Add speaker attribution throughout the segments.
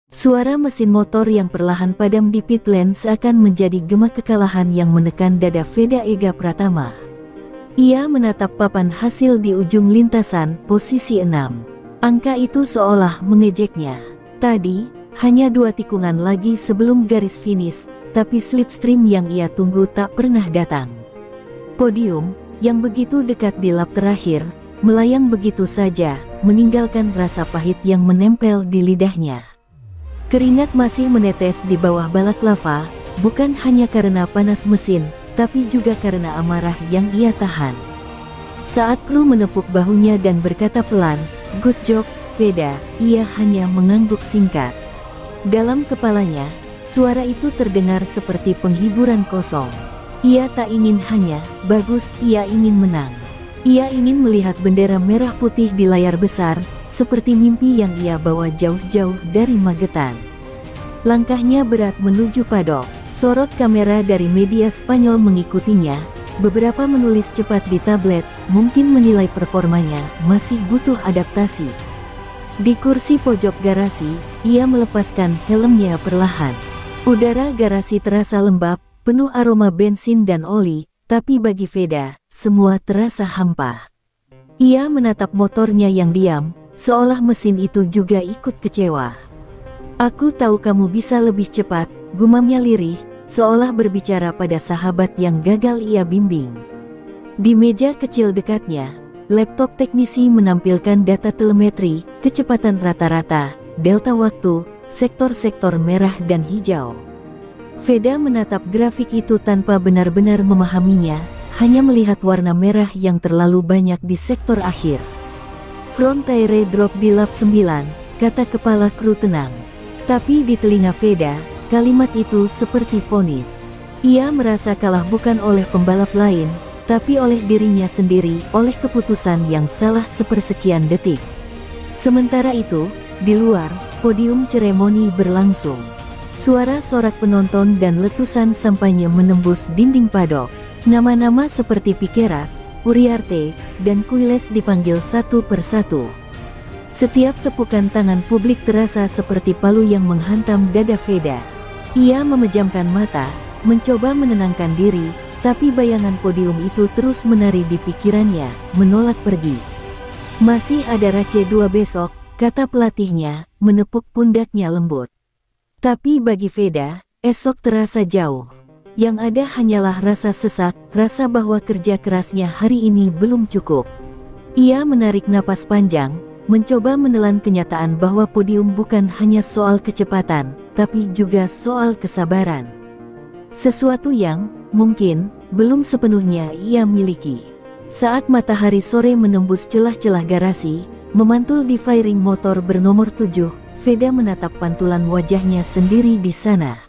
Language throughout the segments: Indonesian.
Speaker 1: Suara mesin motor yang perlahan padam di pit lane seakan menjadi gema kekalahan yang menekan dada Veda Ega Pratama. Ia menatap papan hasil di ujung lintasan, posisi 6. Angka itu seolah mengejeknya. Tadi, hanya 2 tikungan lagi sebelum garis finish, tapi slipstream yang ia tunggu tak pernah datang. Podium, yang begitu dekat di lap terakhir, melayang begitu saja, meninggalkan rasa pahit yang menempel di lidahnya. Keringat masih menetes di bawah balaklava, bukan hanya karena panas mesin, tapi juga karena amarah yang ia tahan. Saat kru menepuk bahunya dan berkata pelan, "Good job, Veda," ia hanya mengangguk singkat. Dalam kepalanya, suara itu terdengar seperti penghiburan kosong. Ia tak ingin hanya bagus, ia ingin menang. Ia ingin melihat bendera merah putih di layar besar, seperti mimpi yang ia bawa jauh-jauh dari Magetan. Langkahnya berat menuju padok, sorot kamera dari media Spanyol mengikutinya. Beberapa menulis cepat di tablet, mungkin menilai performanya masih butuh adaptasi. Di kursi pojok garasi, ia melepaskan helmnya perlahan. Udara garasi terasa lembab, penuh aroma bensin dan oli, tapi bagi Veda, semua terasa hampa. Ia menatap motornya yang diam, seolah mesin itu juga ikut kecewa. "Aku tahu kamu bisa lebih cepat," gumamnya lirih, seolah berbicara pada sahabat yang gagal ia bimbing. Di meja kecil dekatnya, laptop teknisi menampilkan data telemetri, kecepatan rata-rata, delta waktu, sektor-sektor merah dan hijau. Veda menatap grafik itu tanpa benar-benar memahaminya, hanya melihat warna merah yang terlalu banyak di sektor akhir. "Front tire drop di lap 9, kata kepala kru tenang. Tapi di telinga Veda, kalimat itu seperti vonis. Ia merasa kalah bukan oleh pembalap lain, tapi oleh dirinya sendiri, oleh keputusan yang salah sepersekian detik. Sementara itu, di luar, podium seremoni berlangsung. Suara sorak penonton dan letusan sampanye menembus dinding padok. Nama-nama seperti Piqueras, Uriarte, dan Quiles dipanggil satu persatu. Setiap tepukan tangan publik terasa seperti palu yang menghantam dada Veda. Ia memejamkan mata, mencoba menenangkan diri, tapi bayangan podium itu terus menari di pikirannya, menolak pergi. "Masih ada race 2 besok," kata pelatihnya, menepuk pundaknya lembut. Tapi bagi Veda, esok terasa jauh. Yang ada hanyalah rasa sesak, rasa bahwa kerja kerasnya hari ini belum cukup. Ia menarik napas panjang, mencoba menelan kenyataan bahwa podium bukan hanya soal kecepatan, tapi juga soal kesabaran. Sesuatu yang, mungkin, belum sepenuhnya ia miliki. Saat matahari sore menembus celah-celah garasi, memantul di fairing motor bernomor 7, Veda menatap pantulan wajahnya sendiri di sana.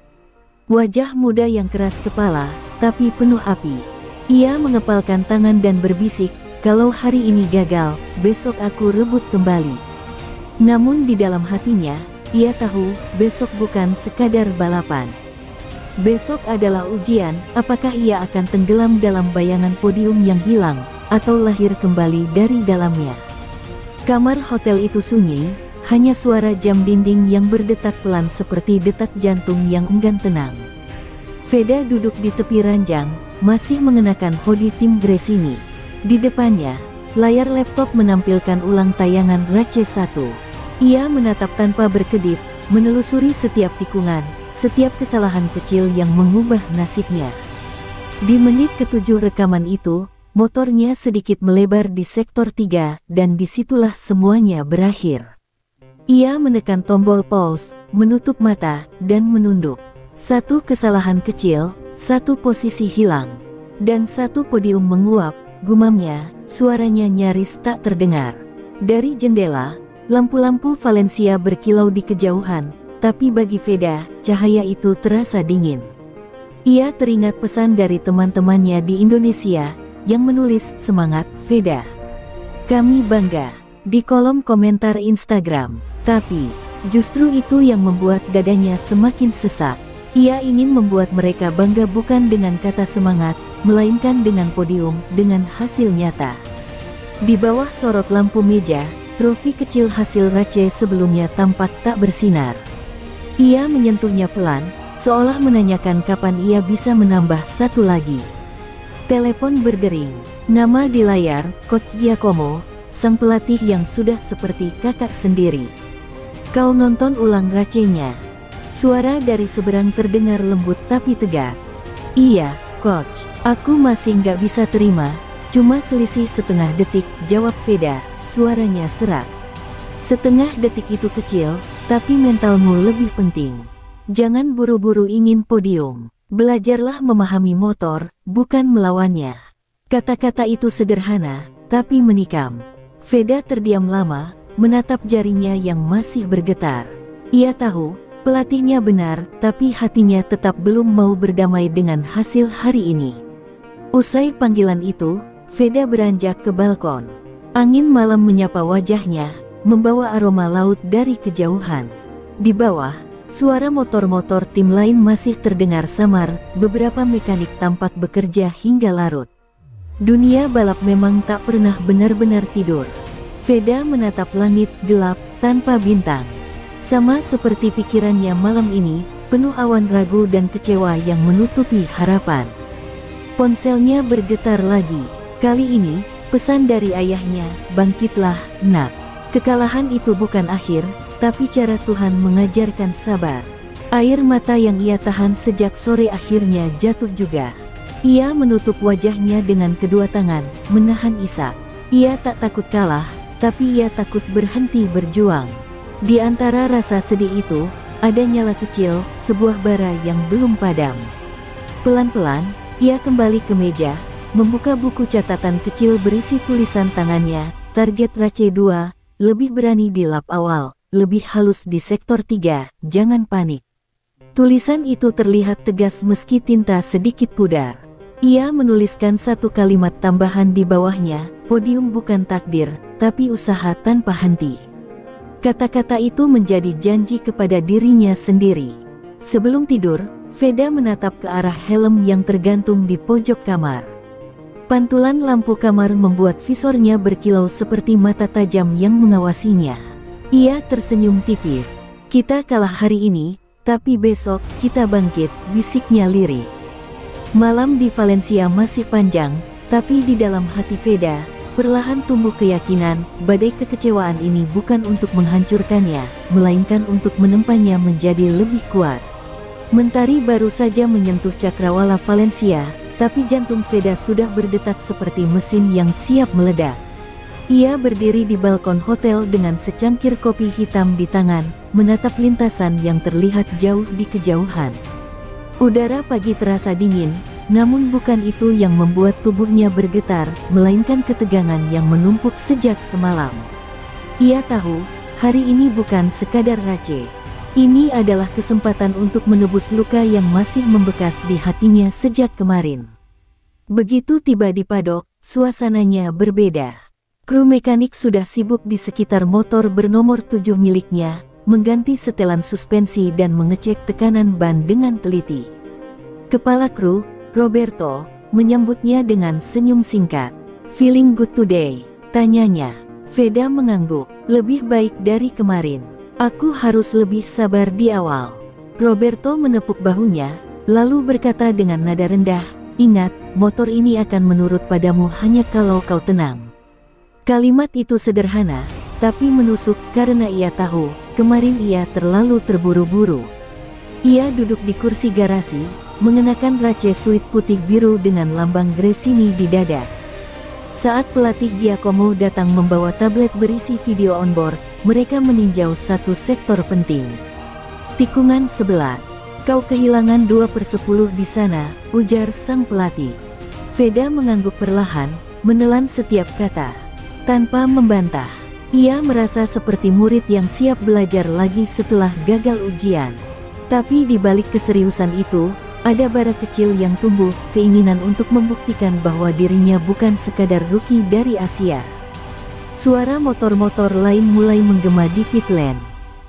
Speaker 1: Wajah muda yang keras kepala, tapi penuh api. Ia mengepalkan tangan dan berbisik, "Kalau hari ini gagal, besok aku rebut kembali." Namun di dalam hatinya, ia tahu, besok bukan sekadar balapan. Besok adalah ujian, apakah ia akan tenggelam dalam bayangan podium yang hilang, atau lahir kembali dari dalamnya. Kamar hotel itu sunyi, hanya suara jam dinding yang berdetak pelan seperti detak jantung yang enggan tenang. Veda duduk di tepi ranjang, masih mengenakan hoodie tim Gresini. Di depannya, layar laptop menampilkan ulang tayangan race 1. Ia menatap tanpa berkedip, menelusuri setiap tikungan, setiap kesalahan kecil yang mengubah nasibnya. Di menit ke-7 rekaman itu, motornya sedikit melebar di sektor 3, dan disitulah semuanya berakhir. Ia menekan tombol pause, menutup mata, dan menunduk. Satu kesalahan kecil, satu posisi hilang, dan satu podium menguap, gumamnya, suaranya nyaris tak terdengar. Dari jendela, lampu-lampu Valencia berkilau di kejauhan, tapi bagi Veda, cahaya itu terasa dingin. Ia teringat pesan dari teman-temannya di Indonesia, yang menulis, "Semangat, Veda. Kami bangga," di kolom komentar Instagram. Tapi, justru itu yang membuat dadanya semakin sesak. Ia ingin membuat mereka bangga bukan dengan kata semangat, melainkan dengan podium, dengan hasil nyata. Di bawah sorot lampu meja, trofi kecil hasil race sebelumnya tampak tak bersinar. Ia menyentuhnya pelan, seolah menanyakan kapan ia bisa menambah satu lagi. Telepon berdering. Nama di layar, Coach Giacomo, sang pelatih yang sudah seperti kakak sendiri. Kau nonton ulang racenya? Suara dari seberang terdengar lembut tapi tegas. Iya, Coach. Aku masih nggak bisa terima. Cuma selisih setengah detik, jawab Veda, suaranya serak. Setengah detik itu kecil, tapi mentalmu lebih penting. Jangan buru-buru ingin podium. Belajarlah memahami motor, bukan melawannya. Kata-kata itu sederhana, tapi menikam. Veda terdiam lama, menatap jarinya yang masih bergetar. Ia tahu, pelatihnya benar, tapi hatinya tetap belum mau berdamai dengan hasil hari ini. Usai panggilan itu, Veda beranjak ke balkon. Angin malam menyapa wajahnya, membawa aroma laut dari kejauhan. Di bawah, suara motor-motor tim lain masih terdengar samar, beberapa mekanik tampak bekerja hingga larut. Dunia balap memang tak pernah benar-benar tidur. Veda menatap langit gelap, tanpa bintang. Sama seperti pikirannya malam ini, penuh awan ragu dan kecewa yang menutupi harapan. Ponselnya bergetar lagi. Kali ini, pesan dari ayahnya, bangkitlah, nak. Kekalahan itu bukan akhir, tapi cara Tuhan mengajarkan sabar. Air mata yang ia tahan sejak sore akhirnya jatuh juga. Ia menutup wajahnya dengan kedua tangan, menahan isak. Ia tak takut kalah, tapi ia takut berhenti berjuang. Di antara rasa sedih itu, ada nyala kecil, sebuah bara yang belum padam. Pelan-pelan, ia kembali ke meja, membuka buku catatan kecil berisi tulisan tangannya, target RACE 2, lebih berani di lap awal, lebih halus di sektor 3, jangan panik. Tulisan itu terlihat tegas meski tinta sedikit pudar. Ia menuliskan satu kalimat tambahan di bawahnya, podium bukan takdir, tapi usaha tanpa henti. Kata-kata itu menjadi janji kepada dirinya sendiri. Sebelum tidur, Veda menatap ke arah helm yang tergantung di pojok kamar. Pantulan lampu kamar membuat visornya berkilau seperti mata tajam yang mengawasinya. Ia tersenyum tipis. Kita kalah hari ini, tapi besok kita bangkit, bisiknya lirih. Malam di Valencia masih panjang, tapi di dalam hati Veda, perlahan tumbuh keyakinan, badai kekecewaan ini bukan untuk menghancurkannya, melainkan untuk menempanya menjadi lebih kuat. Mentari baru saja menyentuh cakrawala Valencia, tapi jantung Veda sudah berdetak seperti mesin yang siap meledak. Ia berdiri di balkon hotel dengan secangkir kopi hitam di tangan, menatap lintasan yang terlihat jauh di kejauhan. Udara pagi terasa dingin, namun bukan itu yang membuat tubuhnya bergetar, melainkan ketegangan yang menumpuk sejak semalam. Ia tahu, hari ini bukan sekadar RACE. Ini adalah kesempatan untuk menebus luka yang masih membekas di hatinya sejak kemarin. Begitu tiba di padok, suasananya berbeda. Kru mekanik sudah sibuk di sekitar motor bernomor 7 miliknya, mengganti setelan suspensi dan mengecek tekanan ban dengan teliti. Kepala kru, Roberto, menyambutnya dengan senyum singkat. "Feeling good today?" tanyanya. Veda mengangguk. "Lebih baik dari kemarin. Aku harus lebih sabar di awal." Roberto menepuk bahunya, lalu berkata dengan nada rendah, "Ingat, motor ini akan menurut padamu hanya kalau kau tenang." Kalimat itu sederhana, tapi menusuk karena ia tahu, kemarin ia terlalu terburu-buru. Ia duduk di kursi garasi, mengenakan RACE suit putih biru dengan lambang Gresini di dada. Saat pelatih Giacomo datang membawa tablet berisi video onboard, mereka meninjau satu sektor penting. "Tikungan 11. Kau kehilangan 2/10 di sana," ujar sang pelatih. Veda mengangguk perlahan, menelan setiap kata. Tanpa membantah, ia merasa seperti murid yang siap belajar lagi setelah gagal ujian. Tapi di balik keseriusan itu, ada bara kecil yang tumbuh, keinginan untuk membuktikan bahwa dirinya bukan sekadar rookie dari Asia. Suara motor-motor lain mulai menggema di pit lane.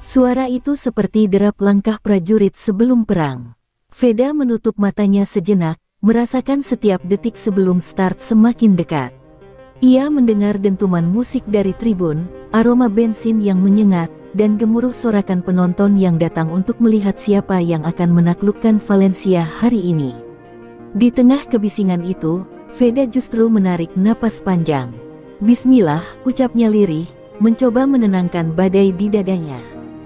Speaker 1: Suara itu seperti derap langkah prajurit sebelum perang. Veda menutup matanya sejenak, merasakan setiap detik sebelum start semakin dekat. Ia mendengar dentuman musik dari tribun, aroma bensin yang menyengat, dan gemuruh sorakan penonton yang datang untuk melihat siapa yang akan menaklukkan Valencia hari ini. Di tengah kebisingan itu, Veda justru menarik napas panjang. "Bismillah," ucapnya lirih, mencoba menenangkan badai di dadanya.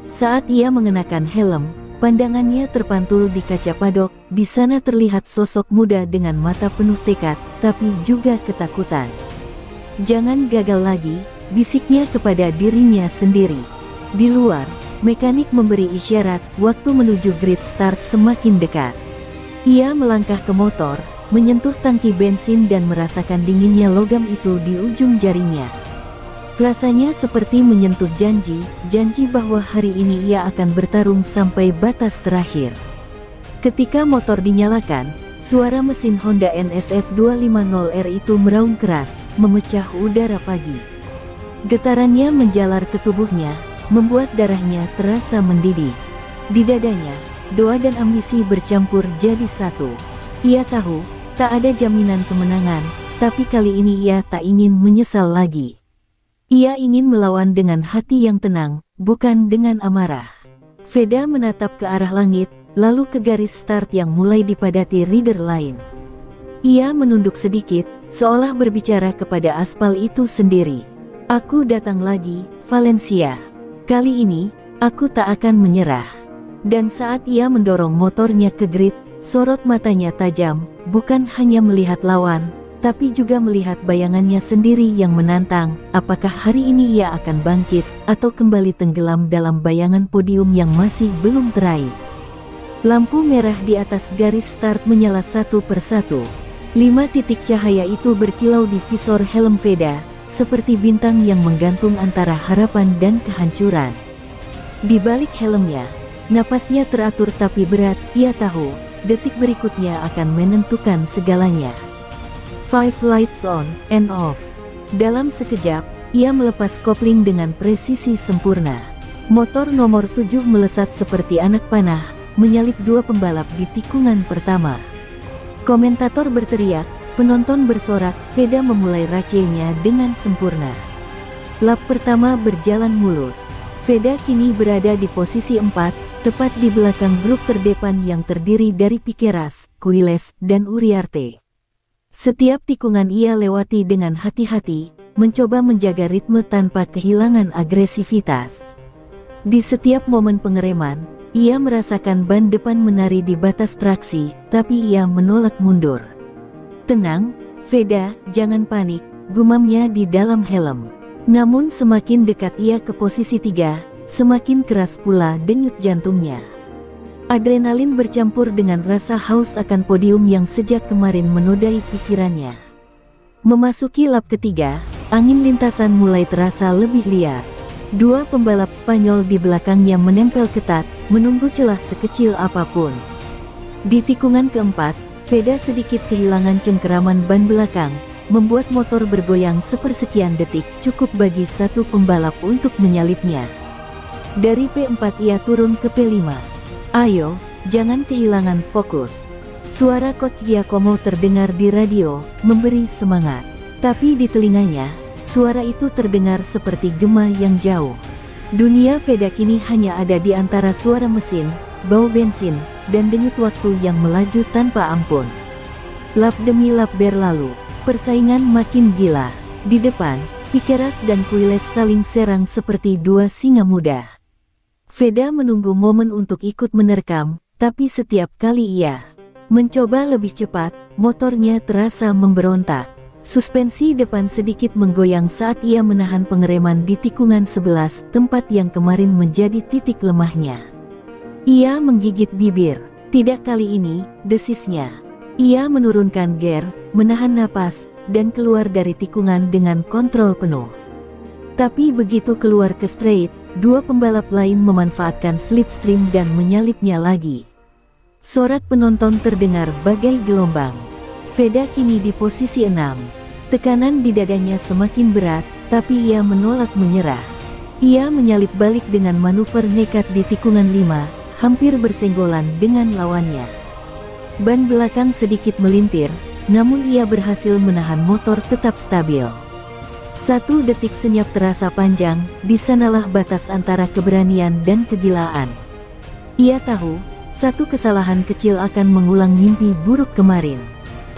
Speaker 1: Saat ia mengenakan helm, pandangannya terpantul di kaca padok. Di sana terlihat sosok muda dengan mata penuh tekad, tapi juga ketakutan. "Jangan gagal lagi," bisiknya kepada dirinya sendiri. Di luar, mekanik memberi isyarat waktu menuju grid start semakin dekat. Ia melangkah ke motor, menyentuh tangki bensin dan merasakan dinginnya logam itu di ujung jarinya. Rasanya seperti menyentuh janji bahwa hari ini ia akan bertarung sampai batas terakhir. Ketika motor dinyalakan, suara mesin Honda NSF 250R itu meraung keras, memecah udara pagi. Getarannya menjalar ke tubuhnya, membuat darahnya terasa mendidih. Di dadanya, doa dan ambisi bercampur jadi satu. Ia tahu, tak ada jaminan kemenangan, tapi kali ini ia tak ingin menyesal lagi. Ia ingin melawan dengan hati yang tenang, bukan dengan amarah. Veda menatap ke arah langit, lalu ke garis start yang mulai dipadati rider lain. Ia menunduk sedikit, seolah berbicara kepada aspal itu sendiri. "Aku datang lagi, Valencia. Kali ini, aku tak akan menyerah." Dan saat ia mendorong motornya ke grid, sorot matanya tajam, bukan hanya melihat lawan, tapi juga melihat bayangannya sendiri yang menantang. Apakah hari ini ia akan bangkit, atau kembali tenggelam dalam bayangan podium yang masih belum teraih? Lampu merah di atas garis start menyala satu persatu. 5 titik cahaya itu berkilau di visor helm Veda, seperti bintang yang menggantung antara harapan dan kehancuran. Di balik helmnya, napasnya teratur tapi berat. Ia tahu, detik berikutnya akan menentukan segalanya. 5 lights on and off. Dalam sekejap, ia melepas kopling dengan presisi sempurna. Motor nomor 7 melesat seperti anak panah, menyalip 2 pembalap di tikungan pertama. Komentator berteriak, penonton bersorak. Veda memulai racenya dengan sempurna. Lap pertama berjalan mulus. Veda kini berada di posisi 4, tepat di belakang grup terdepan yang terdiri dari Piqueras, Quiles, dan Uriarte. Setiap tikungan ia lewati dengan hati-hati, mencoba menjaga ritme tanpa kehilangan agresivitas. Di setiap momen pengereman, ia merasakan ban depan menari di batas traksi, tapi ia menolak mundur. "Tenang, Veda, jangan panik," gumamnya di dalam helm. Namun semakin dekat ia ke posisi 3, semakin keras pula denyut jantungnya. Adrenalin bercampur dengan rasa haus akan podium yang sejak kemarin menodai pikirannya. Memasuki lap ketiga, angin lintasan mulai terasa lebih liar. 2 pembalap Spanyol di belakangnya menempel ketat, menunggu celah sekecil apapun. Di tikungan keempat, Veda sedikit kehilangan cengkeraman ban belakang, membuat motor bergoyang sepersekian detik, cukup bagi 1 pembalap untuk menyalipnya. Dari P4 ia turun ke P5. "Ayo, jangan kehilangan fokus." Suara Coach Giacomo terdengar di radio, memberi semangat. Tapi di telinganya, suara itu terdengar seperti gema yang jauh. Dunia Veda kini hanya ada di antara suara mesin, bau bensin, dan denyut waktu yang melaju tanpa ampun. Lap demi lap berlalu, persaingan makin gila. Di depan, Piqueras dan Quiles saling serang seperti 2 singa muda. Veda menunggu momen untuk ikut menerkam, tapi setiap kali ia mencoba lebih cepat, motornya terasa memberontak. Suspensi depan sedikit menggoyang saat ia menahan pengereman di tikungan 11, tempat yang kemarin menjadi titik lemahnya. Ia menggigit bibir. "Tidak kali ini," desisnya. Ia menurunkan gear, menahan napas, dan keluar dari tikungan dengan kontrol penuh. Tapi begitu keluar ke straight, 2 pembalap lain memanfaatkan slipstream dan menyalipnya lagi. Sorak penonton terdengar bagai gelombang. Veda kini di posisi 6. Tekanan di dadanya semakin berat, tapi ia menolak menyerah. Ia menyalip balik dengan manuver nekat di tikungan 5, hampir bersenggolan dengan lawannya. Ban belakang sedikit melintir, namun ia berhasil menahan motor tetap stabil. 1 detik senyap terasa panjang, di sanalah batas antara keberanian dan kegilaan. Ia tahu, satu kesalahan kecil akan mengulang mimpi buruk kemarin.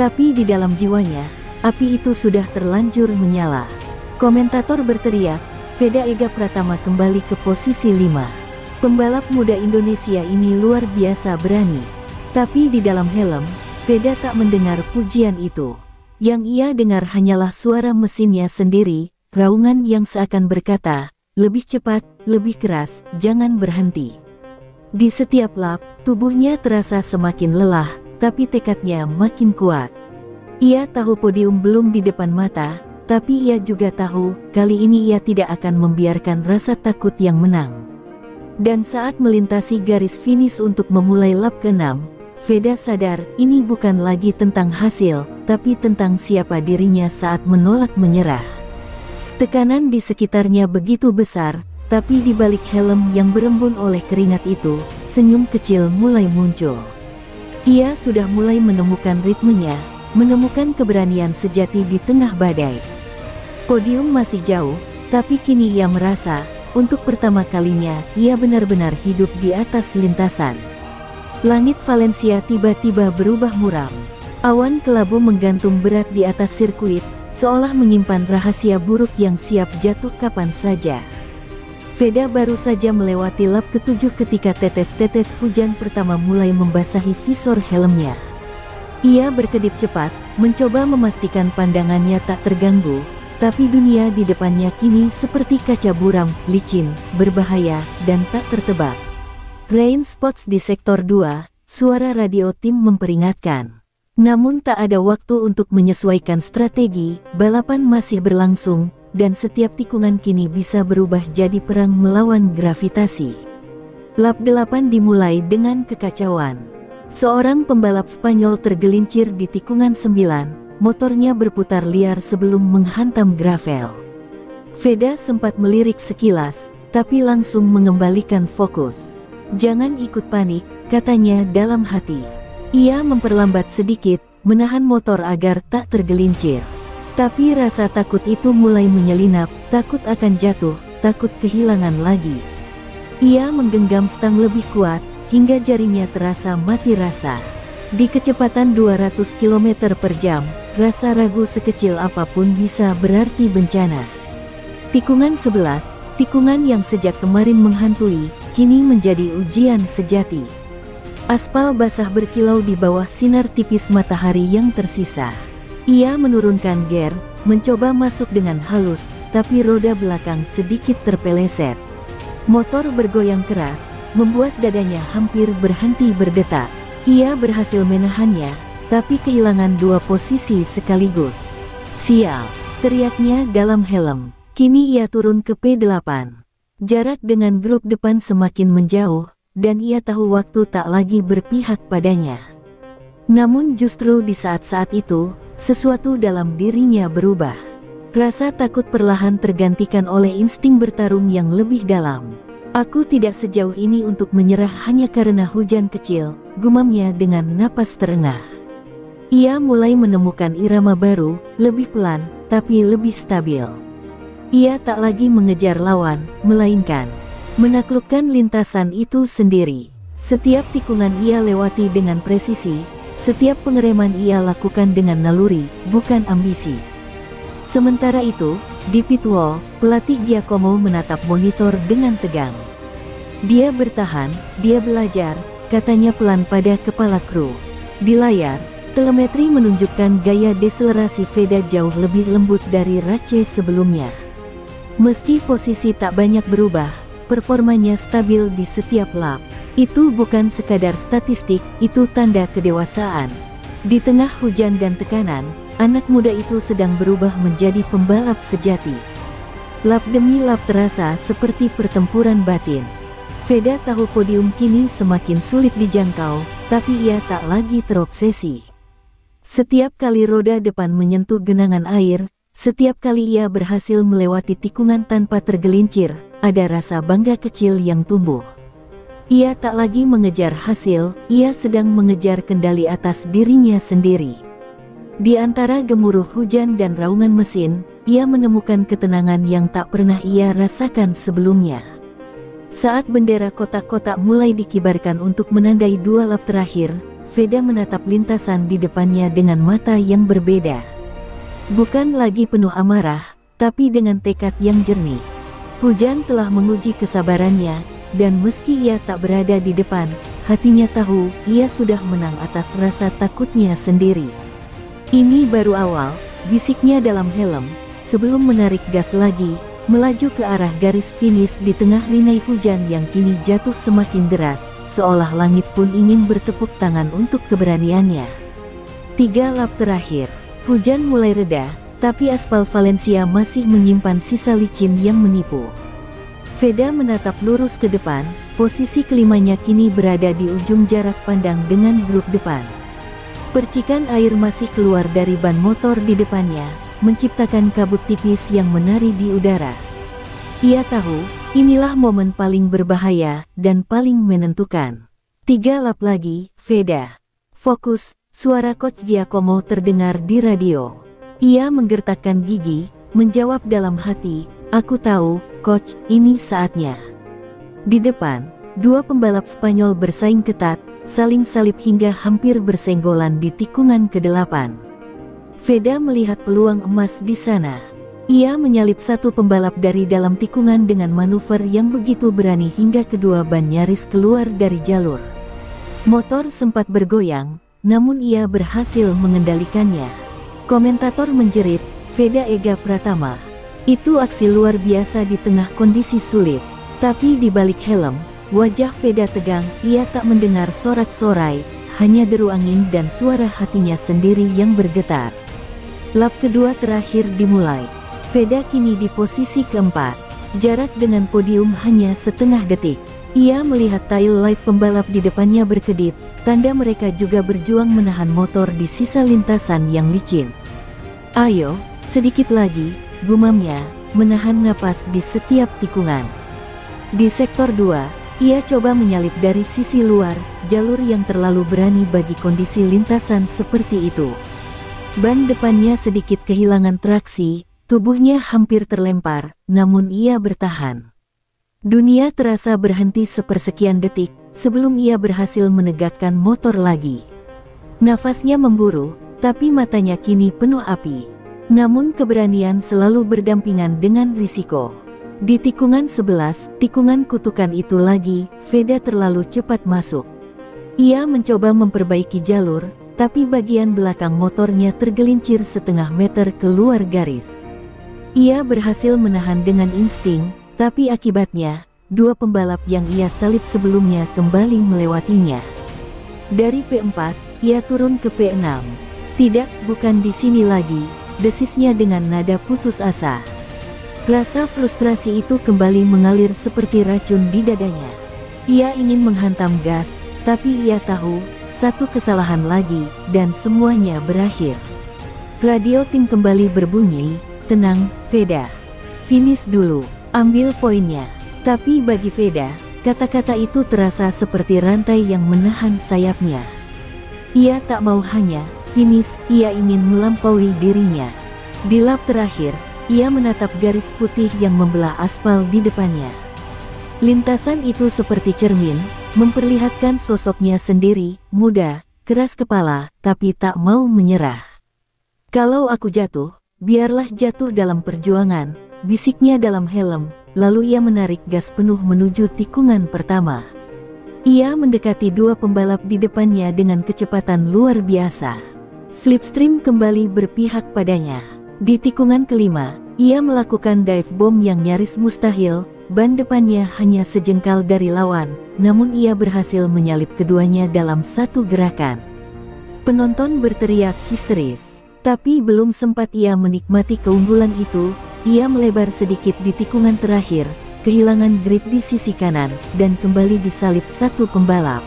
Speaker 1: Tapi di dalam jiwanya, api itu sudah terlanjur menyala. Komentator berteriak, Veda Ega Pratama kembali ke posisi 5. Pembalap muda Indonesia ini luar biasa berani. Tapi di dalam helm, Veda tak mendengar pujian itu. Yang ia dengar hanyalah suara mesinnya sendiri, raungan yang seakan berkata, lebih cepat, lebih keras, jangan berhenti. Di setiap lap, tubuhnya terasa semakin lelah, tapi tekadnya makin kuat. Ia tahu podium belum di depan mata, tapi ia juga tahu, kali ini ia tidak akan membiarkan rasa takut yang menang. Dan saat melintasi garis finish untuk memulai lap ke-6, Veda sadar, ini bukan lagi tentang hasil, tapi tentang siapa dirinya saat menolak menyerah. Tekanan di sekitarnya begitu besar, tapi di balik helm yang berembun oleh keringat itu, senyum kecil mulai muncul. Ia sudah mulai menemukan ritmenya, menemukan keberanian sejati di tengah badai. Podium masih jauh, tapi kini ia merasa, untuk pertama kalinya, ia benar-benar hidup di atas lintasan. Langit Valencia tiba-tiba berubah muram. Awan kelabu menggantung berat di atas sirkuit, seolah menyimpan rahasia buruk yang siap jatuh kapan saja. Veda baru saja melewati lap ke-7 ketika tetes-tetes hujan pertama mulai membasahi visor helmnya. Ia berkedip cepat, mencoba memastikan pandangannya tak terganggu, tapi dunia di depannya kini seperti kaca buram, licin, berbahaya, dan tak tertebak. Rain spots di sektor 2, suara radio tim memperingatkan. Namun tak ada waktu untuk menyesuaikan strategi, balapan masih berlangsung, dan setiap tikungan kini bisa berubah jadi perang melawan gravitasi. Lap 8 dimulai dengan kekacauan. Seorang pembalap Spanyol tergelincir di tikungan 9, motornya berputar liar sebelum menghantam gravel. Veda sempat melirik sekilas, tapi langsung mengembalikan fokus. Jangan ikut panik, katanya dalam hati. Ia memperlambat sedikit, menahan motor agar tak tergelincir. Tapi rasa takut itu mulai menyelinap, takut akan jatuh, takut kehilangan lagi. Ia menggenggam stang lebih kuat, hingga jarinya terasa mati rasa. Di kecepatan 200 km per jam, rasa ragu sekecil apapun bisa berarti bencana. Tikungan 11, tikungan yang sejak kemarin menghantui, kini menjadi ujian sejati. Aspal basah berkilau di bawah sinar tipis matahari yang tersisa. Ia menurunkan gear, mencoba masuk dengan halus, tapi roda belakang sedikit terpeleset. Motor bergoyang keras, membuat dadanya hampir berhenti berdetak. Ia berhasil menahannya, tapi kehilangan 2 posisi sekaligus. Sial, teriaknya dalam helm. Kini ia turun ke P8. Jarak dengan grup depan semakin menjauh, dan ia tahu waktu tak lagi berpihak padanya. Namun justru di saat-saat itu, sesuatu dalam dirinya berubah. Rasa takut perlahan tergantikan oleh insting bertarung yang lebih dalam. Aku tidak sejauh ini untuk menyerah hanya karena hujan kecil, gumamnya dengan napas terengah. Ia mulai menemukan irama baru, lebih pelan, tapi lebih stabil. Ia tak lagi mengejar lawan, melainkan menaklukkan lintasan itu sendiri. Setiap tikungan ia lewati dengan presisi, setiap pengereman ia lakukan dengan naluri, bukan ambisi. Sementara itu, di pit wall, pelatih Giacomo menatap monitor dengan tegang. Dia bertahan, dia belajar, katanya pelan pada kepala kru. Di layar, telemetri menunjukkan gaya deselerasi Veda jauh lebih lembut dari Race sebelumnya. Meski posisi tak banyak berubah, performanya stabil di setiap lap. Itu bukan sekadar statistik, itu tanda kedewasaan. Di tengah hujan dan tekanan, anak muda itu sedang berubah menjadi pembalap sejati. Lap demi lap terasa seperti pertempuran batin. Veda tahu podium kini semakin sulit dijangkau, tapi ia tak lagi terobsesi. Setiap kali roda depan menyentuh genangan air, setiap kali ia berhasil melewati tikungan tanpa tergelincir, ada rasa bangga kecil yang tumbuh. Ia tak lagi mengejar hasil, ia sedang mengejar kendali atas dirinya sendiri. Di antara gemuruh hujan dan raungan mesin, ia menemukan ketenangan yang tak pernah ia rasakan sebelumnya. Saat bendera kotak-kotak mulai dikibarkan untuk menandai 2 lap terakhir, Veda menatap lintasan di depannya dengan mata yang berbeda. Bukan lagi penuh amarah, tapi dengan tekad yang jernih. Hujan telah menguji kesabarannya, dan meski ia tak berada di depan, hatinya tahu ia sudah menang atas rasa takutnya sendiri. Ini baru awal, bisiknya dalam helm, sebelum menarik gas lagi, melaju ke arah garis finish di tengah rinai hujan yang kini jatuh semakin deras, seolah langit pun ingin bertepuk tangan untuk keberaniannya. 3 lap terakhir, hujan mulai reda, tapi aspal Valencia masih menyimpan sisa licin yang menipu. Veda menatap lurus ke depan, posisi kelimanya kini berada di ujung jarak pandang dengan grup depan. Percikan air masih keluar dari ban motor di depannya, menciptakan kabut tipis yang menari di udara. Ia tahu, inilah momen paling berbahaya dan paling menentukan. 3 lap lagi, Veda. Fokus, suara Coach Giacomo terdengar di radio. Ia menggertakkan gigi, menjawab dalam hati, "Aku tahu, Coach, ini saatnya." Di depan, 2 pembalap Spanyol bersaing ketat, saling salip hingga hampir bersenggolan di tikungan ke-8. Veda melihat peluang emas di sana. Ia menyalip 1 pembalap dari dalam tikungan dengan manuver yang begitu berani hingga kedua ban nyaris keluar dari jalur. Motor sempat bergoyang, namun ia berhasil mengendalikannya. Komentator menjerit, "Veda Ega Pratama. Itu aksi luar biasa di tengah kondisi sulit." Tapi di balik helm, wajah Veda tegang, ia tak mendengar sorak-sorai, hanya deru angin dan suara hatinya sendiri yang bergetar. Lap kedua terakhir dimulai. Veda kini di posisi keempat. Jarak dengan podium hanya setengah detik. Ia melihat tail light pembalap di depannya berkedip, tanda mereka juga berjuang menahan motor di sisa lintasan yang licin. "Ayo, sedikit lagi," gumamnya, menahan napas di setiap tikungan. Di sektor 2, ia coba menyalip dari sisi luar, jalur yang terlalu berani bagi kondisi lintasan seperti itu. Ban depannya sedikit kehilangan traksi, tubuhnya hampir terlempar, namun ia bertahan. Dunia terasa berhenti sepersekian detik, sebelum ia berhasil menegakkan motor lagi. Nafasnya memburu, tapi matanya kini penuh api. Namun keberanian selalu berdampingan dengan risiko. Di tikungan 11, tikungan kutukan itu lagi, Veda terlalu cepat masuk. Ia mencoba memperbaiki jalur, tapi bagian belakang motornya tergelincir setengah meter keluar garis. Ia berhasil menahan dengan insting, tapi akibatnya, 2 pembalap yang ia salip sebelumnya kembali melewatinya. Dari P4, ia turun ke P6. "Tidak, bukan di sini lagi," desisnya dengan nada putus asa. Rasa frustrasi itu kembali mengalir seperti racun di dadanya. Ia ingin menghantam gas, tapi ia tahu, 1 kesalahan lagi, dan semuanya berakhir. Radio tim kembali berbunyi, "Tenang, Veda. Finish dulu, ambil poinnya." Tapi bagi Veda, kata-kata itu terasa seperti rantai yang menahan sayapnya. Ia tak mau hanya finish, ia ingin melampaui dirinya. Di lap terakhir, ia menatap garis putih yang membelah aspal di depannya. Lintasan itu seperti cermin, memperlihatkan sosoknya sendiri, muda, keras kepala, tapi tak mau menyerah. "Kalau aku jatuh, biarlah jatuh dalam perjuangan," bisiknya dalam helm, lalu ia menarik gas penuh menuju tikungan pertama. Ia mendekati 2 pembalap di depannya dengan kecepatan luar biasa. Slipstream kembali berpihak padanya. Di tikungan kelima, ia melakukan dive bomb yang nyaris mustahil. Ban depannya hanya sejengkal dari lawan, namun ia berhasil menyalip keduanya dalam satu gerakan. Penonton berteriak histeris. Tapi belum sempat ia menikmati keunggulan itu, ia melebar sedikit di tikungan terakhir, kehilangan grip di sisi kanan, dan kembali disalip 1 pembalap.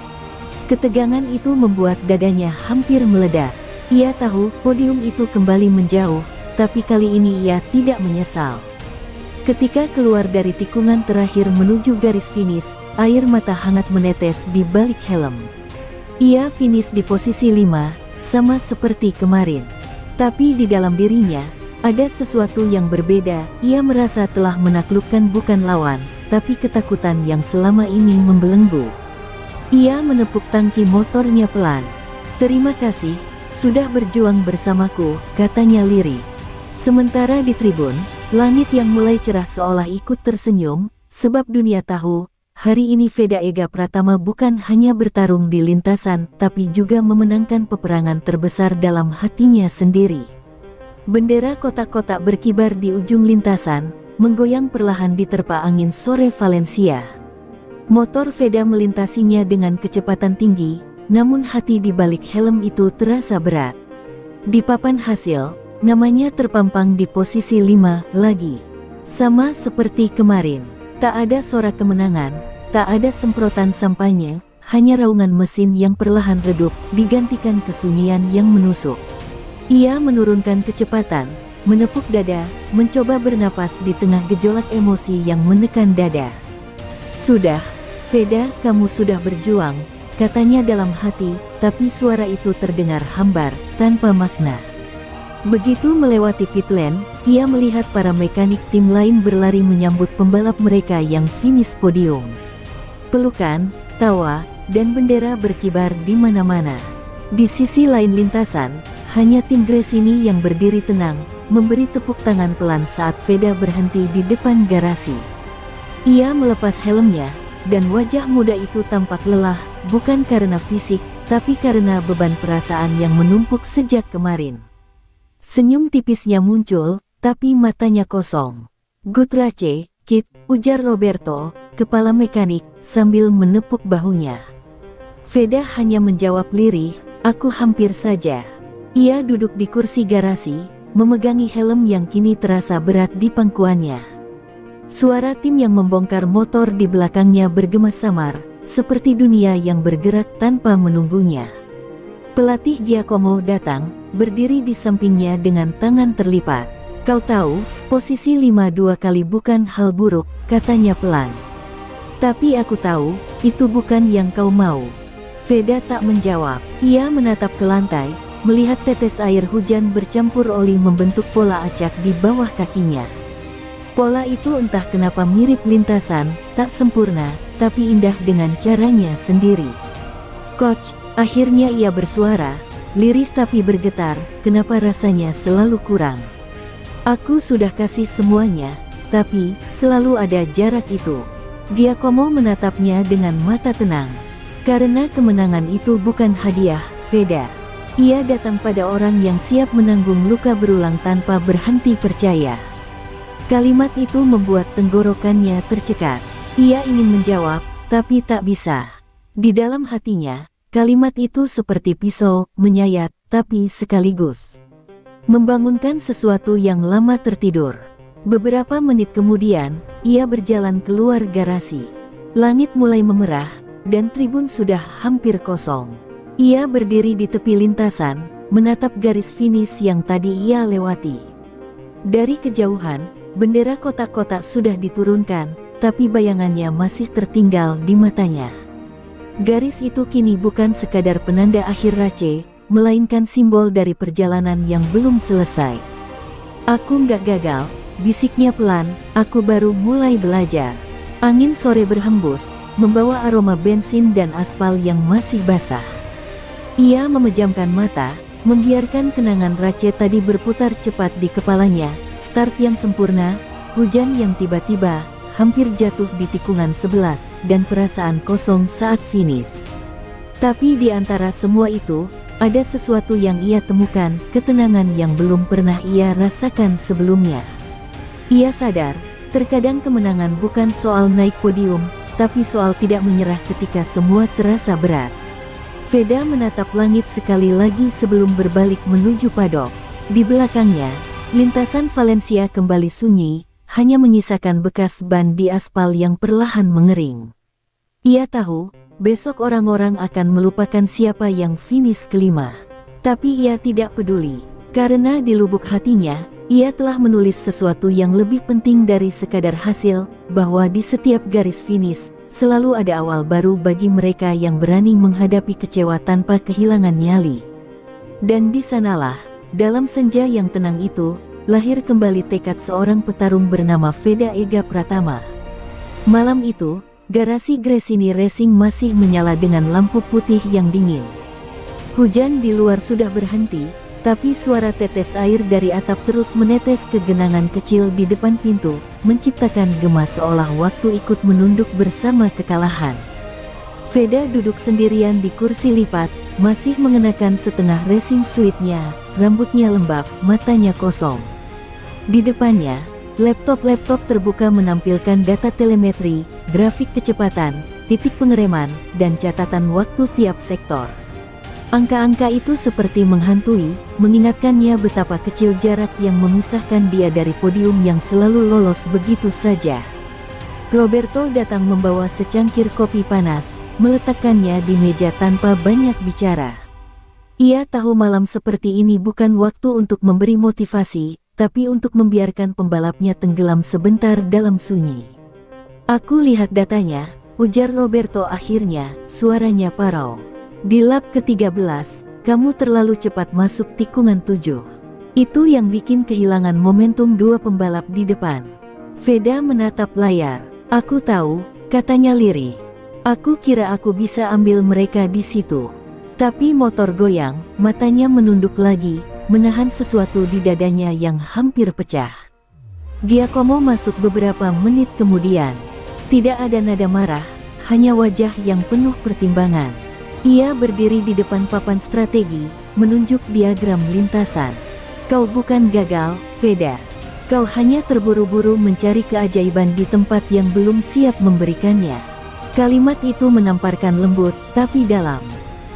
Speaker 1: Ketegangan itu membuat dadanya hampir meledak. Ia tahu podium itu kembali menjauh, tapi kali ini ia tidak menyesal. Ketika keluar dari tikungan terakhir menuju garis finish, air mata hangat menetes di balik helm. Ia finish di posisi 5, sama seperti kemarin. Tapi di dalam dirinya, ada sesuatu yang berbeda. Ia merasa telah menaklukkan bukan lawan, tapi ketakutan yang selama ini membelenggu. Ia menepuk tangki motornya pelan. "Terima kasih, sudah berjuang bersamaku," katanya lirih. Sementara di tribun, langit yang mulai cerah seolah ikut tersenyum, sebab dunia tahu, hari ini Veda Ega Pratama bukan hanya bertarung di lintasan, tapi juga memenangkan peperangan terbesar dalam hatinya sendiri. Bendera kotak-kotak berkibar di ujung lintasan, menggoyang perlahan diterpa angin sore Valencia. Motor Veda melintasinya dengan kecepatan tinggi, namun hati di balik helm itu terasa berat. Di papan hasil, namanya terpampang di posisi 5 lagi. Sama seperti kemarin, tak ada sorak kemenangan, tak ada semprotan sampahnya, hanya raungan mesin yang perlahan redup, digantikan kesunyian yang menusuk. Ia menurunkan kecepatan, menepuk dada, mencoba bernapas di tengah gejolak emosi yang menekan dada. "Sudah, Veda, kamu sudah berjuang," katanya dalam hati, tapi suara itu terdengar hambar, tanpa makna. Begitu melewati pit lane, ia melihat para mekanik tim lain berlari menyambut pembalap mereka yang finish podium. Pelukan, tawa, dan bendera berkibar di mana-mana. Di sisi lain lintasan, hanya tim Gresini yang berdiri tenang, memberi tepuk tangan pelan saat Veda berhenti di depan garasi. Ia melepas helmnya, dan wajah muda itu tampak lelah, bukan karena fisik, tapi karena beban perasaan yang menumpuk sejak kemarin. Senyum tipisnya muncul, tapi matanya kosong. "Good race, Kit," ujar Roberto, kepala mekanik, sambil menepuk bahunya. Veda hanya menjawab lirih, "Aku hampir saja." Ia duduk di kursi garasi, memegangi helm yang kini terasa berat di pangkuannya. Suara tim yang membongkar motor di belakangnya bergema samar, seperti dunia yang bergerak tanpa menunggunya. Pelatih Giacomo datang, berdiri di sampingnya dengan tangan terlipat. "Kau tahu, posisi 5-2 kali bukan hal buruk," katanya pelan. "Tapi aku tahu, itu bukan yang kau mau." Veda tak menjawab. Ia menatap ke lantai, melihat tetes air hujan bercampur oli membentuk pola acak di bawah kakinya. Pola itu entah kenapa mirip lintasan, tak sempurna, tapi indah dengan caranya sendiri. "Coach," akhirnya ia bersuara, lirih tapi bergetar, "kenapa rasanya selalu kurang? Aku sudah kasih semuanya, tapi selalu ada jarak itu." Giacomo menatapnya dengan mata tenang. "Karena kemenangan itu bukan hadiah, Veda. Ia datang pada orang yang siap menanggung luka berulang tanpa berhenti percaya." Kalimat itu membuat tenggorokannya tercekat. Ia ingin menjawab, tapi tak bisa. Di dalam hatinya, kalimat itu seperti pisau, menyayat, tapi sekaligus membangunkan sesuatu yang lama tertidur. Beberapa menit kemudian, ia berjalan keluar garasi. Langit mulai memerah, dan tribun sudah hampir kosong. Ia berdiri di tepi lintasan, menatap garis finish yang tadi ia lewati. Dari kejauhan, bendera kotak-kotak sudah diturunkan, tapi bayangannya masih tertinggal di matanya. Garis itu kini bukan sekadar penanda akhir race, melainkan simbol dari perjalanan yang belum selesai. "Aku nggak gagal," bisiknya pelan, "aku baru mulai belajar." Angin sore berhembus, membawa aroma bensin dan aspal yang masih basah. Ia memejamkan mata, membiarkan kenangan race tadi berputar cepat di kepalanya. Start yang sempurna, hujan yang tiba-tiba, hampir jatuh di tikungan 11, dan perasaan kosong saat finish. Tapi di antara semua itu, ada sesuatu yang ia temukan, ketenangan yang belum pernah ia rasakan sebelumnya. Ia sadar, terkadang kemenangan bukan soal naik podium, tapi soal tidak menyerah ketika semua terasa berat. Veda menatap langit sekali lagi sebelum berbalik menuju padok. Di belakangnya, lintasan Valencia kembali sunyi, hanya menyisakan bekas ban di aspal yang perlahan mengering. Ia tahu, besok orang-orang akan melupakan siapa yang finish kelima. Tapi ia tidak peduli, karena di lubuk hatinya, ia telah menulis sesuatu yang lebih penting dari sekadar hasil, bahwa di setiap garis finish, selalu ada awal baru bagi mereka yang berani menghadapi kecewa tanpa kehilangan nyali. Dan di sanalah, dalam senja yang tenang itu, lahir kembali tekad seorang petarung bernama Veda Ega Pratama. Malam itu, garasi Gresini Racing masih menyala dengan lampu putih yang dingin. Hujan di luar sudah berhenti, tapi suara tetes air dari atap terus menetes ke genangan kecil di depan pintu, menciptakan gema seolah waktu ikut menunduk bersama kekalahan. Veda duduk sendirian di kursi lipat, masih mengenakan setengah racing suit-nya, rambutnya lembab, matanya kosong. Di depannya, laptop terbuka menampilkan data telemetri, grafik kecepatan, titik pengereman, dan catatan waktu tiap sektor. Angka-angka itu seperti menghantui, mengingatkannya betapa kecil jarak yang memisahkan dia dari podium yang selalu lolos begitu saja. Roberto datang membawa secangkir kopi panas, meletakkannya di meja tanpa banyak bicara. Ia tahu malam seperti ini bukan waktu untuk memberi motivasi, tapi untuk membiarkan pembalapnya tenggelam sebentar dalam sunyi. "Aku lihat datanya," ujar Roberto akhirnya, suaranya parau. "Di lap ke-13, kamu terlalu cepat masuk tikungan 7. Itu yang bikin kehilangan momentum dua pembalap di depan." Veda menatap layar. "Aku tahu," katanya lirih. "Aku kira aku bisa ambil mereka di situ." Tapi motor goyang, matanya menunduk lagi, menahan sesuatu di dadanya yang hampir pecah. Giacomo masuk beberapa menit kemudian. Tidak ada nada marah, hanya wajah yang penuh pertimbangan. Ia berdiri di depan papan strategi, menunjuk diagram lintasan. "Kau bukan gagal, Veda. Kau hanya terburu-buru mencari keajaiban di tempat yang belum siap memberikannya." Kalimat itu menamparkan lembut, tapi dalam.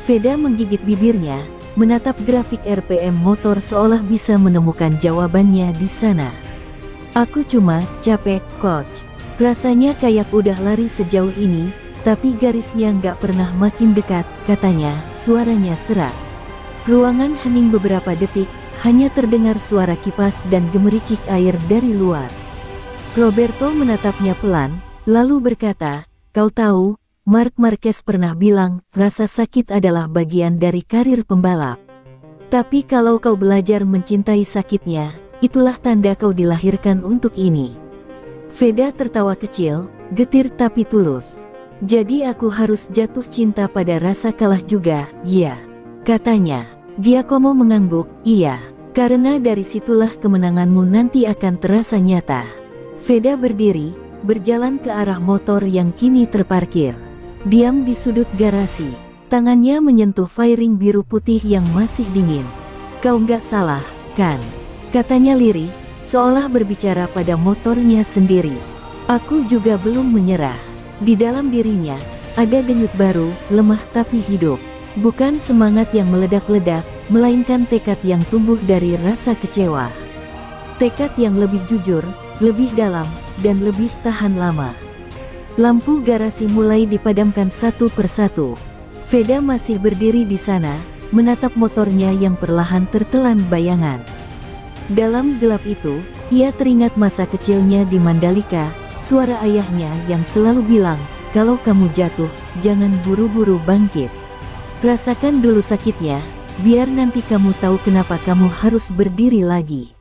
Speaker 1: Veda menggigit bibirnya, menatap grafik RPM motor seolah bisa menemukan jawabannya di sana. "Aku cuma capek, coach. Rasanya kayak udah lari sejauh ini, tapi garisnya nggak pernah makin dekat," katanya, suaranya serak. Ruangan hening beberapa detik, hanya terdengar suara kipas dan gemericik air dari luar. Roberto menatapnya pelan, lalu berkata, "Kau tahu, Marc Marquez pernah bilang, rasa sakit adalah bagian dari karir pembalap. Tapi kalau kau belajar mencintai sakitnya, itulah tanda kau dilahirkan untuk ini." Veda tertawa kecil, getir tapi tulus. "Jadi aku harus jatuh cinta pada rasa kalah juga, ya?" katanya. Giacomo mengangguk, "Iya, karena dari situlah kemenanganmu nanti akan terasa nyata." Veda berdiri, berjalan ke arah motor yang kini terparkir. Diam di sudut garasi, tangannya menyentuh fairing biru putih yang masih dingin. "Kau nggak salah, kan?" katanya lirih, seolah berbicara pada motornya sendiri. "Aku juga belum menyerah." Di dalam dirinya, ada denyut baru, lemah tapi hidup. Bukan semangat yang meledak-ledak, melainkan tekad yang tumbuh dari rasa kecewa. Tekad yang lebih jujur, lebih dalam, dan lebih tahan lama. Lampu garasi mulai dipadamkan satu persatu. Veda masih berdiri di sana, menatap motornya yang perlahan tertelan bayangan. Dalam gelap itu, ia teringat masa kecilnya di Mandalika, suara ayahnya yang selalu bilang, "Kalau kamu jatuh, jangan buru-buru bangkit. Rasakan dulu sakitnya, biar nanti kamu tahu kenapa kamu harus berdiri lagi."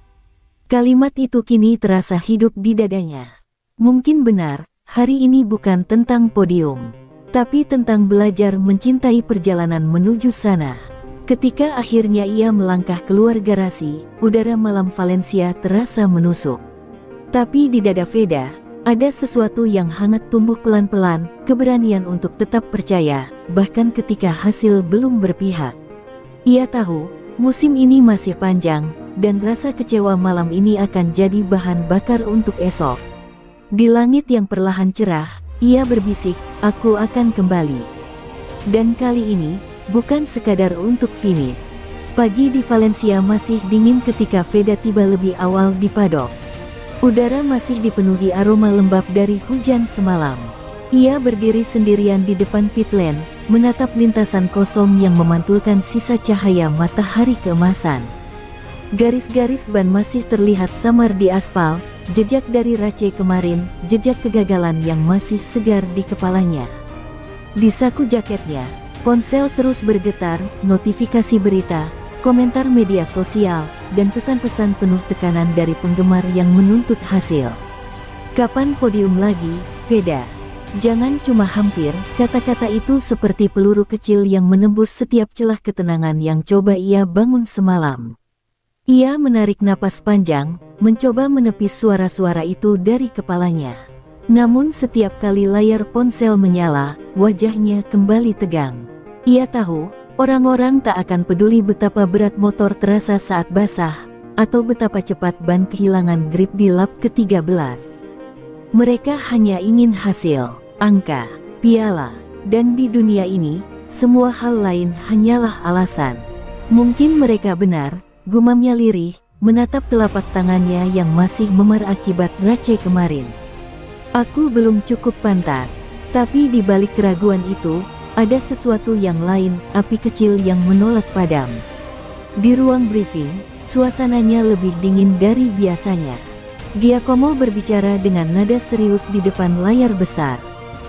Speaker 1: Kalimat itu kini terasa hidup di dadanya. Mungkin benar, hari ini bukan tentang podium, tapi tentang belajar mencintai perjalanan menuju sana. Ketika akhirnya ia melangkah keluar garasi, udara malam Valencia terasa menusuk. Tapi di dada Veda, ada sesuatu yang hangat tumbuh pelan-pelan, keberanian untuk tetap percaya, bahkan ketika hasil belum berpihak. Ia tahu, musim ini masih panjang, dan rasa kecewa malam ini akan jadi bahan bakar untuk esok. Di langit yang perlahan cerah, ia berbisik, "Aku akan kembali." Dan kali ini, bukan sekadar untuk finish. Pagi di Valencia masih dingin ketika Veda tiba lebih awal di paddock. Udara masih dipenuhi aroma lembab dari hujan semalam. Ia berdiri sendirian di depan pit lane, menatap lintasan kosong yang memantulkan sisa cahaya matahari keemasan. Garis-garis ban masih terlihat samar di aspal, jejak dari Race kemarin, jejak kegagalan yang masih segar di kepalanya. Di saku jaketnya, ponsel terus bergetar, notifikasi berita, komentar media sosial, dan pesan-pesan penuh tekanan dari penggemar yang menuntut hasil. Kapan podium lagi, Veda? Jangan cuma hampir, kata-kata itu seperti peluru kecil yang menembus setiap celah ketenangan yang coba ia bangun semalam. Ia menarik napas panjang, mencoba menepis suara-suara itu dari kepalanya. Namun setiap kali layar ponsel menyala, wajahnya kembali tegang. Ia tahu, orang-orang tak akan peduli betapa berat motor terasa saat basah, atau betapa cepat ban kehilangan grip di lap ke-13. Mereka hanya ingin hasil, angka, piala, dan di dunia ini, semua hal lain hanyalah alasan. Mungkin mereka benar, gumamnya lirih, menatap telapak tangannya yang masih memar akibat Race kemarin. Aku belum cukup pantas, tapi di balik keraguan itu, ada sesuatu yang lain, api kecil yang menolak padam. Di ruang briefing, suasananya lebih dingin dari biasanya. Giacomo berbicara dengan nada serius di depan layar besar.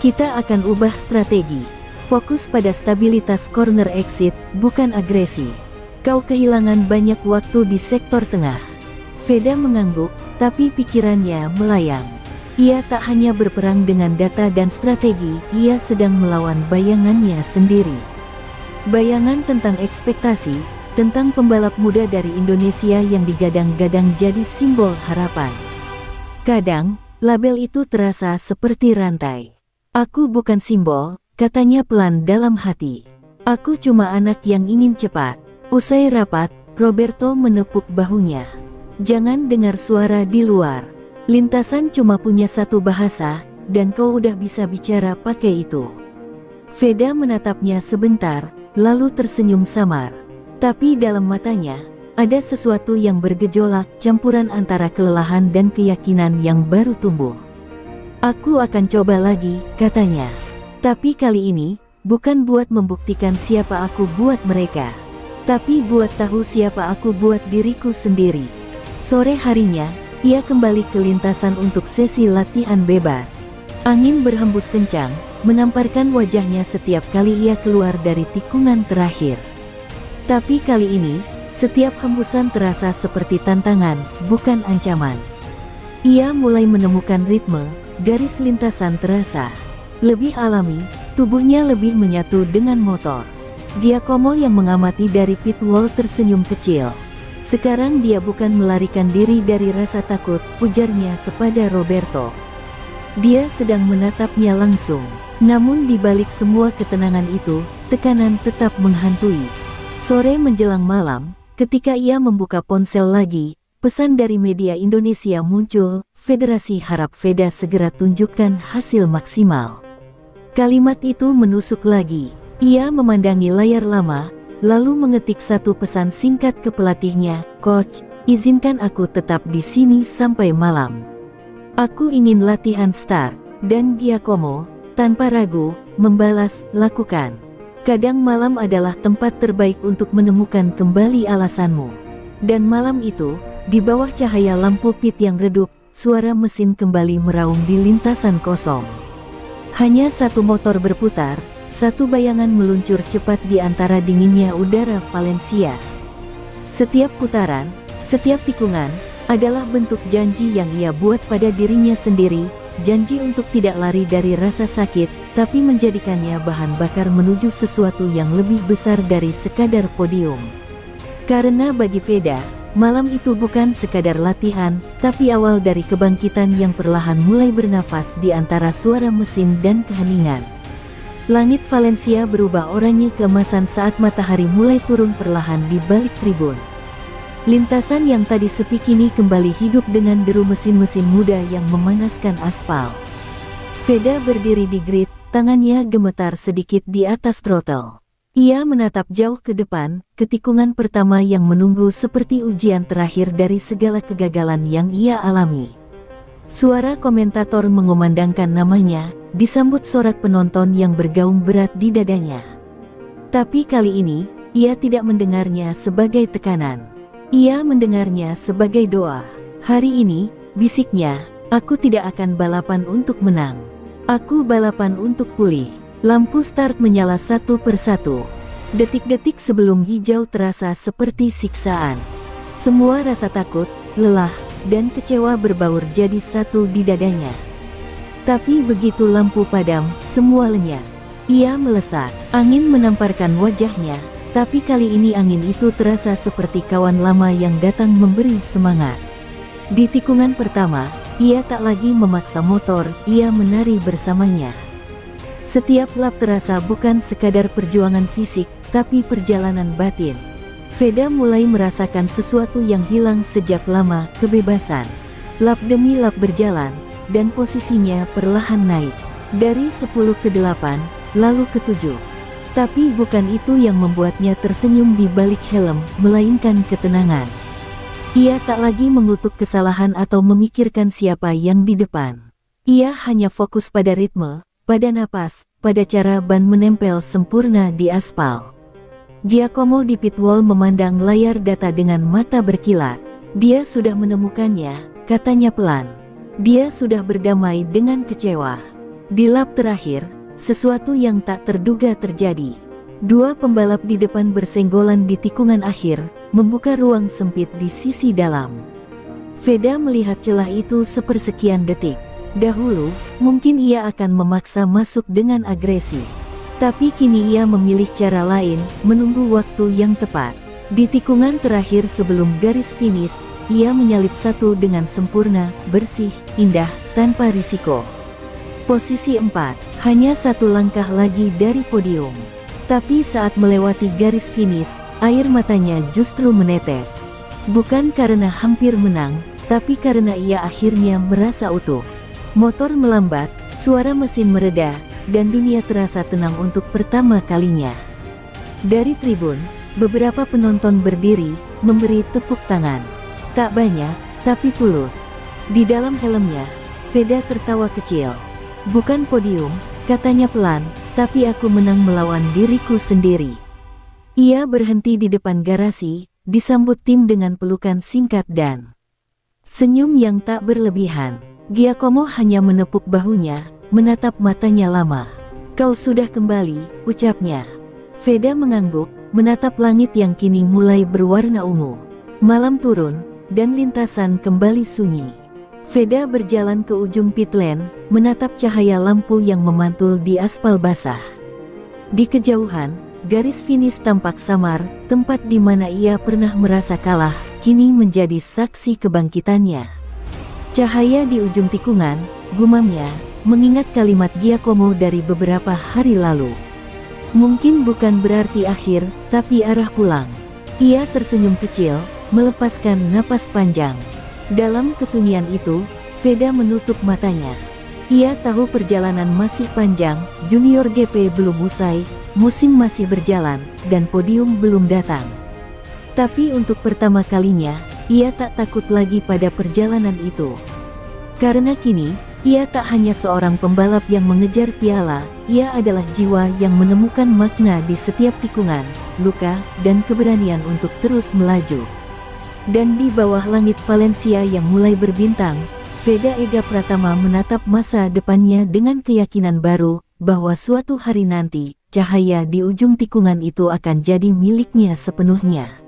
Speaker 1: Kita akan ubah strategi. Fokus pada stabilitas corner exit, bukan agresi. Kau kehilangan banyak waktu di sektor tengah. Veda mengangguk, tapi pikirannya melayang. Ia tak hanya berperang dengan data dan strategi, ia sedang melawan bayangannya sendiri. Bayangan tentang ekspektasi, tentang pembalap muda dari Indonesia yang digadang-gadang jadi simbol harapan. Kadang, label itu terasa seperti rantai. Aku bukan simbol, katanya pelan dalam hati. Aku cuma anak yang ingin cepat. Usai rapat, Roberto menepuk bahunya. Jangan dengar suara di luar. Lintasan cuma punya satu bahasa, dan kau udah bisa bicara pakai itu. Veda menatapnya sebentar, lalu tersenyum samar. Tapi dalam matanya, ada sesuatu yang bergejolak, campuran antara kelelahan dan keyakinan yang baru tumbuh. Aku akan coba lagi, katanya. Tapi kali ini, bukan buat membuktikan siapa aku buat mereka, tapi buat tahu siapa aku buat diriku sendiri. Sore harinya, ia kembali ke lintasan untuk sesi latihan bebas. Angin berhembus kencang, menamparkan wajahnya setiap kali ia keluar dari tikungan terakhir. Tapi kali ini, setiap hembusan terasa seperti tantangan, bukan ancaman. Ia mulai menemukan ritme, garis lintasan terasa lebih alami, tubuhnya lebih menyatu dengan motor. Giacomo yang mengamati dari pit wall tersenyum kecil. Sekarang dia bukan melarikan diri dari rasa takut, ujarnya kepada Roberto. Dia sedang menatapnya langsung. Namun di balik semua ketenangan itu, tekanan tetap menghantui. Sore menjelang malam, ketika ia membuka ponsel lagi, pesan dari media Indonesia muncul, Federasi harap Veda segera tunjukkan hasil maksimal. Kalimat itu menusuk lagi. Ia memandangi layar lama, lalu mengetik satu pesan singkat ke pelatihnya, "Coach, izinkan aku tetap di sini sampai malam. Aku ingin latihan start." Dan Giacomo, tanpa ragu, membalas, "Lakukan. Kadang malam adalah tempat terbaik untuk menemukan kembali alasanmu." Dan malam itu, di bawah cahaya lampu pit yang redup, suara mesin kembali meraung di lintasan kosong. Hanya satu motor berputar, satu bayangan meluncur cepat di antara dinginnya udara Valencia. Setiap putaran, setiap tikungan, adalah bentuk janji yang ia buat pada dirinya sendiri, janji untuk tidak lari dari rasa sakit, tapi menjadikannya bahan bakar menuju sesuatu yang lebih besar dari sekadar podium. Karena bagi Veda, malam itu bukan sekadar latihan, tapi awal dari kebangkitan yang perlahan mulai bernafas di antara suara mesin dan keheningan. Langit Valencia berubah oranye keemasan saat matahari mulai turun perlahan di balik tribun. Lintasan yang tadi sepi kini kembali hidup dengan deru mesin-mesin muda yang memanaskan aspal. Veda berdiri di grid, tangannya gemetar sedikit di atas throttle. Ia menatap jauh ke depan, ke tikungan pertama yang menunggu seperti ujian terakhir dari segala kegagalan yang ia alami. Suara komentator mengumandangkan namanya, disambut sorak penonton yang bergaung berat di dadanya. Tapi kali ini, ia tidak mendengarnya sebagai tekanan. Ia mendengarnya sebagai doa. Hari ini, bisiknya, aku tidak akan balapan untuk menang. Aku balapan untuk pulih. Lampu start menyala satu persatu. Detik-detik sebelum hijau terasa seperti siksaan. Semua rasa takut, lelah, dan kecewa berbaur jadi satu di dadanya. Tapi begitu lampu padam, semua lenyap. Ia melesat. Angin menamparkan wajahnya, tapi kali ini angin itu terasa seperti kawan lama yang datang memberi semangat. Di tikungan pertama, ia tak lagi memaksa motor, ia menari bersamanya. Setiap lap terasa bukan sekadar perjuangan fisik, tapi perjalanan batin. Veda mulai merasakan sesuatu yang hilang sejak lama, kebebasan. Lap demi lap berjalan, dan posisinya perlahan naik. Dari 10 ke 8, lalu ke 7. Tapi bukan itu yang membuatnya tersenyum di balik helm, melainkan ketenangan. Ia tak lagi mengutuk kesalahan atau memikirkan siapa yang di depan. Ia hanya fokus pada ritme, pada napas, pada cara ban menempel sempurna di aspal. Giacomo di pit wall memandang layar data dengan mata berkilat. Dia sudah menemukannya, katanya pelan. Dia sudah berdamai dengan kecewa. Di lap terakhir, sesuatu yang tak terduga terjadi. Dua pembalap di depan bersenggolan di tikungan akhir, membuka ruang sempit di sisi dalam. Veda melihat celah itu sepersekian detik. Dahulu, mungkin ia akan memaksa masuk dengan agresi. Tapi kini ia memilih cara lain, menunggu waktu yang tepat. Di tikungan terakhir sebelum garis finish, ia menyalip satu dengan sempurna, bersih, indah, tanpa risiko. Posisi 4, hanya satu langkah lagi dari podium. Tapi saat melewati garis finish, air matanya justru menetes. Bukan karena hampir menang, tapi karena ia akhirnya merasa utuh. Motor melambat, suara mesin mereda, dan dunia terasa tenang untuk pertama kalinya. Dari tribun, beberapa penonton berdiri, memberi tepuk tangan. Tak banyak, tapi tulus. Di dalam helmnya, Veda tertawa kecil. Bukan podium, katanya pelan, tapi aku menang melawan diriku sendiri. Ia berhenti di depan garasi, disambut tim dengan pelukan singkat dan senyum yang tak berlebihan. Giacomo hanya menepuk bahunya, menatap matanya lama. Kau sudah kembali, ucapnya. Veda mengangguk, menatap langit yang kini mulai berwarna ungu. Malam turun, dan lintasan kembali sunyi. Veda berjalan ke ujung pit lane, menatap cahaya lampu yang memantul di aspal basah. Di kejauhan, garis finish tampak samar, tempat di mana ia pernah merasa kalah, kini menjadi saksi kebangkitannya. Cahaya di ujung tikungan, gumamnya, mengingat kalimat Giacomo dari beberapa hari lalu. Mungkin bukan berarti akhir, tapi arah pulang. Ia tersenyum kecil, melepaskan napas panjang. Dalam kesunyian itu, Veda menutup matanya. Ia tahu perjalanan masih panjang, junior GP belum usai, musim masih berjalan, dan podium belum datang. Tapi untuk pertama kalinya, ia tak takut lagi pada perjalanan itu. Karena kini, ia tak hanya seorang pembalap yang mengejar piala, ia adalah jiwa yang menemukan makna di setiap tikungan, luka, dan keberanian untuk terus melaju. Dan di bawah langit Valencia yang mulai berbintang, Veda Ega Pratama menatap masa depannya dengan keyakinan baru, bahwa suatu hari nanti, cahaya di ujung tikungan itu akan jadi miliknya sepenuhnya.